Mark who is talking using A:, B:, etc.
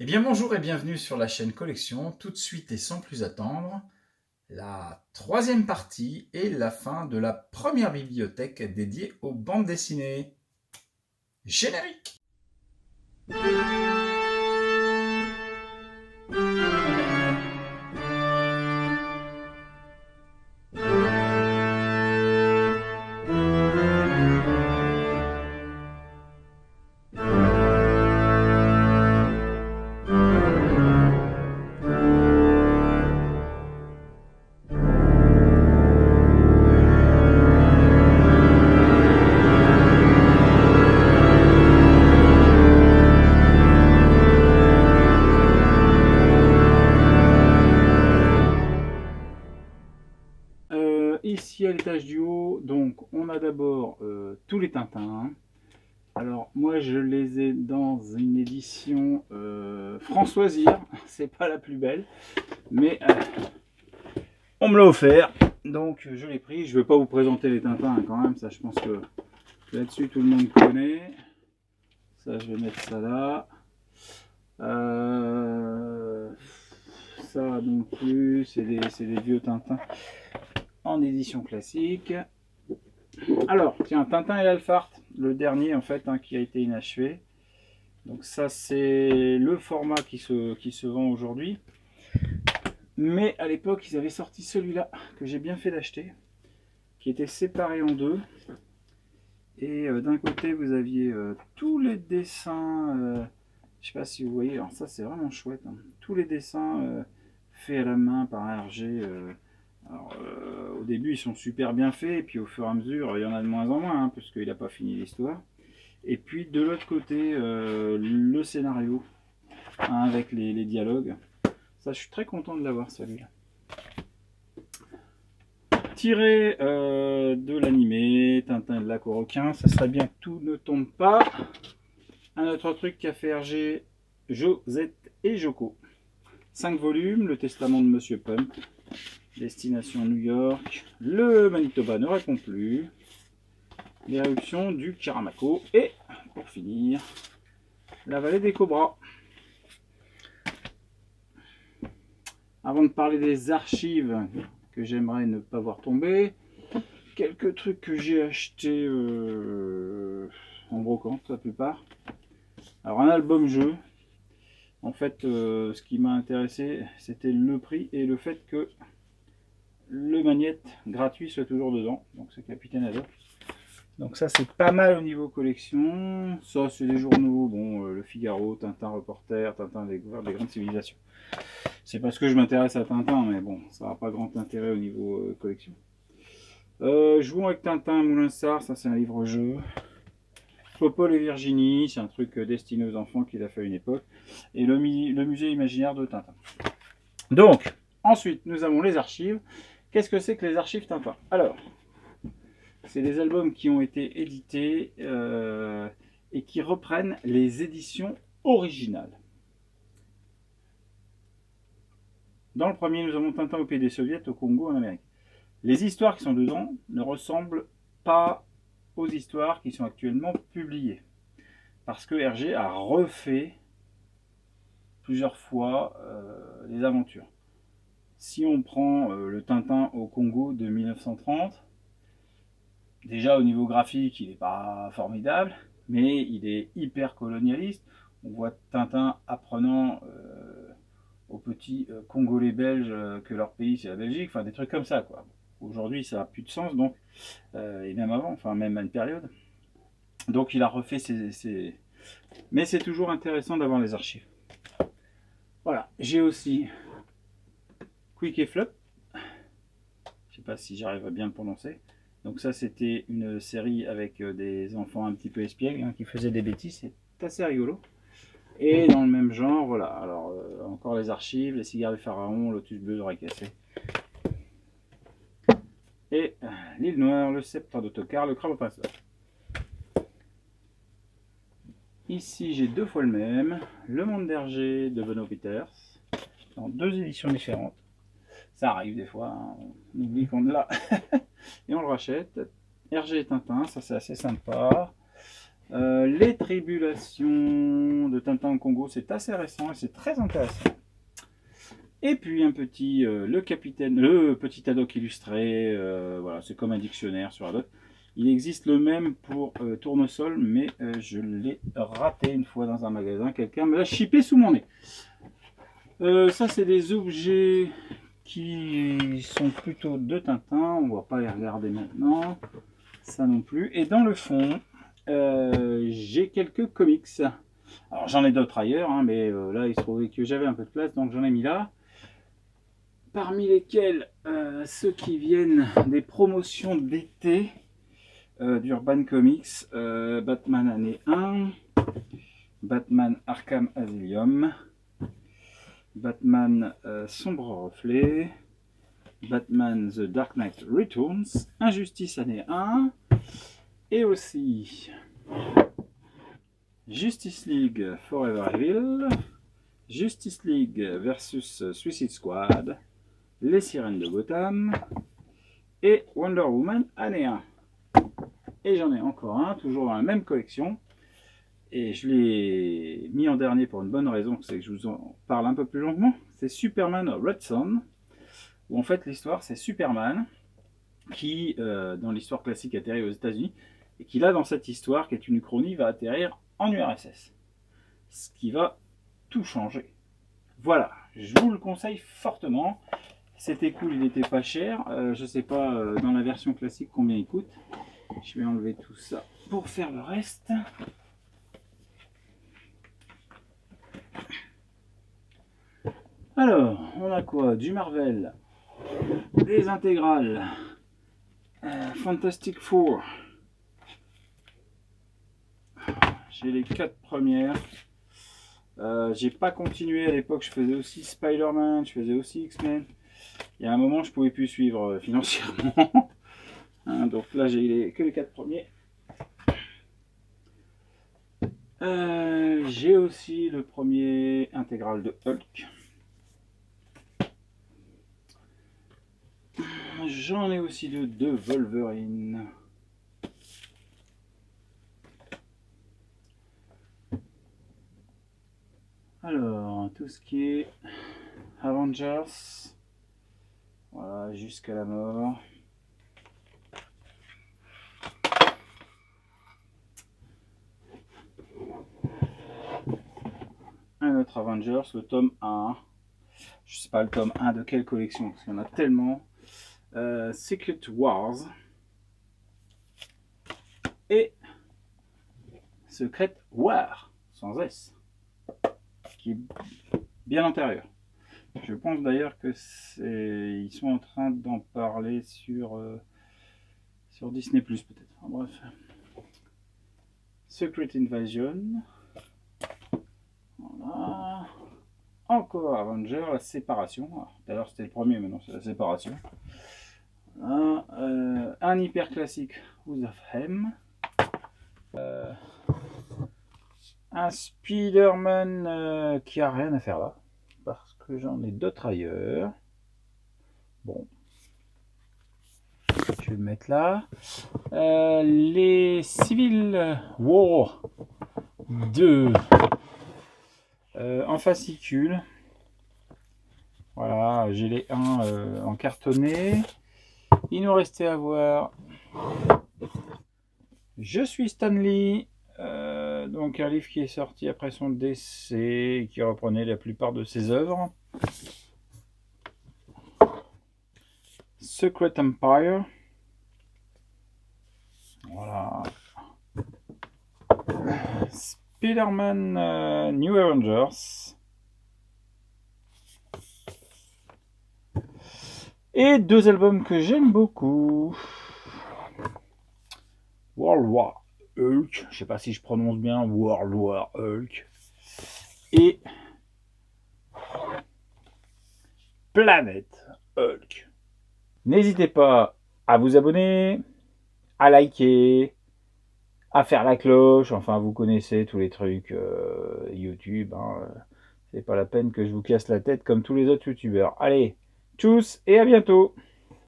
A: Eh bien bonjour et bienvenue sur la chaîne Collection. Tout de suite et sans plus attendre, la troisième partie et la fin de la première bibliothèque dédiée aux bandes dessinées. Générique.
B: Ici à l'étage du haut, donc on a d'abord tous les Tintins. Alors moi je les ai dans une édition Françoisir, c'est pas la plus belle, mais on me l'a offert, donc je l'ai pris. Je ne vais pas vous présenter les Tintins hein, quand même, ça je pense que là-dessus tout le monde connaît. Ça je vais mettre ça là. Ça non plus, c'est des vieux Tintins en édition classique. Alors, tiens, Tintin et l'Alphard, le dernier en fait qui a été inachevé. Donc ça c'est le format qui se vend aujourd'hui. Mais à l'époque ils avaient sorti celui-là que j'ai bien fait d'acheter, qui était séparé en deux. Et d'un côté vous aviez tous les dessins, je sais pas si vous voyez, alors ça c'est vraiment chouette, hein. Tous les dessins faits à la main par Hergé. Au début ils sont super bien faits, et puis au fur et à mesure il y en a de moins en moins, hein, parce qu'il n'a pas fini l'histoire. Et puis de l'autre côté, le scénario, hein, avec les dialogues. Ça, je suis très content de l'avoir celui-là. Tiré de l'animé Tintin et le lac aux requins, ça serait bien que tout ne tombe pas. Un autre truc qu'a fait Hergé, Josette et Joko. 5 volumes, le testament de Monsieur Pump, destination New York, le Manitoba ne répond plus, l'éruption du Karamako et, pour finir, la vallée des Cobras. Avant de parler des archives que j'aimerais ne pas voir tomber, quelques trucs que j'ai achetés en brocante la plupart. Alors un album jeu. En fait, ce qui m'a intéressé, c'était le prix et le fait que le magnète gratuit soit toujours dedans. Donc c'est Capitaine Haddock. Donc ça c'est pas mal au niveau collection. Ça c'est des journaux, bon, Le Figaro, Tintin Reporter, Tintin Découverte des grandes civilisations. C'est parce que je m'intéresse à Tintin, mais bon, ça n'a pas grand intérêt au niveau collection. Jouons avec Tintin, Moulinsart, ça c'est un livre-jeu. Popol et Virginie, c'est un truc destiné aux enfants qu'il a fait à une époque. Et le musée imaginaire de Tintin. Donc, ensuite, nous avons les archives. Qu'est-ce que c'est que les archives Tintin? Alors, c'est des albums qui ont été édités et qui reprennent les éditions originales. Dans le premier, nous avons Tintin au pays des soviets, au Congo, en Amérique. Les histoires qui sont dedans ne ressemblent pas aux histoires qui sont actuellement publiées. Parce que Hergé a refait plusieurs fois les aventures. Si on prend le Tintin au Congo de 1930, déjà au niveau graphique, il n'est pas formidable, mais il est hyper colonialiste. On voit Tintin apprenant aux petits Congolais belges que leur pays c'est la Belgique, enfin des trucs comme ça quoi. Aujourd'hui ça n'a plus de sens donc, et même avant, enfin même à une période. Donc il a refait ses... Mais c'est toujours intéressant d'avoir les archives. Voilà, j'ai aussi Quick et Flop. Je sais pas si j'arrive à bien le prononcer. Donc ça c'était une série avec des enfants un petit peu espiègles hein, qui faisaient des bêtises, c'est assez rigolo. Et dans le même genre, voilà, alors encore les archives, les cigares du pharaon, Lotus bleu, oreille cassée. Et l'île noire, le sceptre d'autocar, le crabe au pinceau. Ici j'ai deux fois le même, Le Monde d'Hergé de Benoît Peters, dans deux éditions différentes. Ça arrive des fois, hein, on oublie qu'on l'a et on le rachète. Hergé et Tintin, ça c'est assez sympa. Les tribulations de Tintin au Congo, c'est assez récent et c'est très intéressant. Et puis un petit, le petit Haddock illustré, voilà, c'est comme un dictionnaire sur Haddock. Il existe le même pour Tournesol, mais je l'ai raté une fois dans un magasin. Quelqu'un me l'a chippé sous mon nez. Ça, c'est des objets qui sont plutôt de Tintin. On ne va pas les regarder maintenant. Ça non plus. Et dans le fond, j'ai quelques comics. Alors j'en ai d'autres ailleurs, hein, mais là il se trouvait que j'avais un peu de place, donc j'en ai mis là. Parmi lesquels ceux qui viennent des promotions d'été d'Urban Comics, Batman année 1, Batman Arkham Asylum, Batman Sombre Reflet, Batman The Dark Knight Returns, Injustice année 1, et aussi Justice League Forever Evil, Justice League versus Suicide Squad, Les Sirènes de Gotham et Wonder Woman année 1. Et j'en ai encore un, toujours dans la même collection. Et je l'ai mis en dernier pour une bonne raison, c'est que je vous en parle un peu plus longuement. C'est Superman Red Son, où en fait l'histoire c'est Superman qui, dans l'histoire classique, atterrit aux États-Unis et qui là dans cette histoire, qui est une uchronie, va atterrir en URSS. Ce qui va tout changer. Voilà, je vous le conseille fortement. C'était cool, il n'était pas cher. Je ne sais pas dans la version classique combien il coûte. Je vais enlever tout ça pour faire le reste. Alors, on a quoi? Du Marvel, des intégrales, Fantastic Four. J'ai les 4 premières. J'ai pas continué à l'époque, je faisais aussi Spider-Man, je faisais aussi X-Men. Il y a un moment, je pouvais plus suivre financièrement. Hein, donc là, j'ai que les 4 premiers. J'ai aussi le premier intégral de Hulk. J'en ai aussi deux de Wolverine. Alors, tout ce qui est Avengers, voilà, jusqu'à la mort. Un autre Avengers, le tome 1. Je sais pas le tome 1 de quelle collection, parce qu'il y en a tellement. Secret Wars. Et Secret War, sans S, qui est bien antérieur. Je pense d'ailleurs que ils sont en train d'en parler sur Disney+, peut-être. Enfin, bref. Secret Invasion. Voilà. Encore Avenger, la séparation. D'ailleurs c'était le premier, maintenant c'est la séparation. Voilà. Un hyper classique, House of M. Un Spider-Man qui a rien à faire là, parce que j'en ai d'autres ailleurs. Bon, je vais le mettre là. Les Civil War 2 en fascicule. Voilà, j'ai les 1 en cartonné. Il nous restait à voir Je suis Stan Lee, donc un livre qui est sorti après son décès et qui reprenait la plupart de ses œuvres. Secret Empire. Voilà. Spider-Man New Avengers. Et 2 albums que j'aime beaucoup. World War Hulk. Je sais pas si je prononce bien World War Hulk. Et Planète Hulk. N'hésitez pas à vous abonner, à liker, à faire la cloche. Enfin, vous connaissez tous les trucs YouTube. Hein. C'est pas la peine que je vous casse la tête comme tous les autres youtubeurs. Allez, tchuss et à bientôt.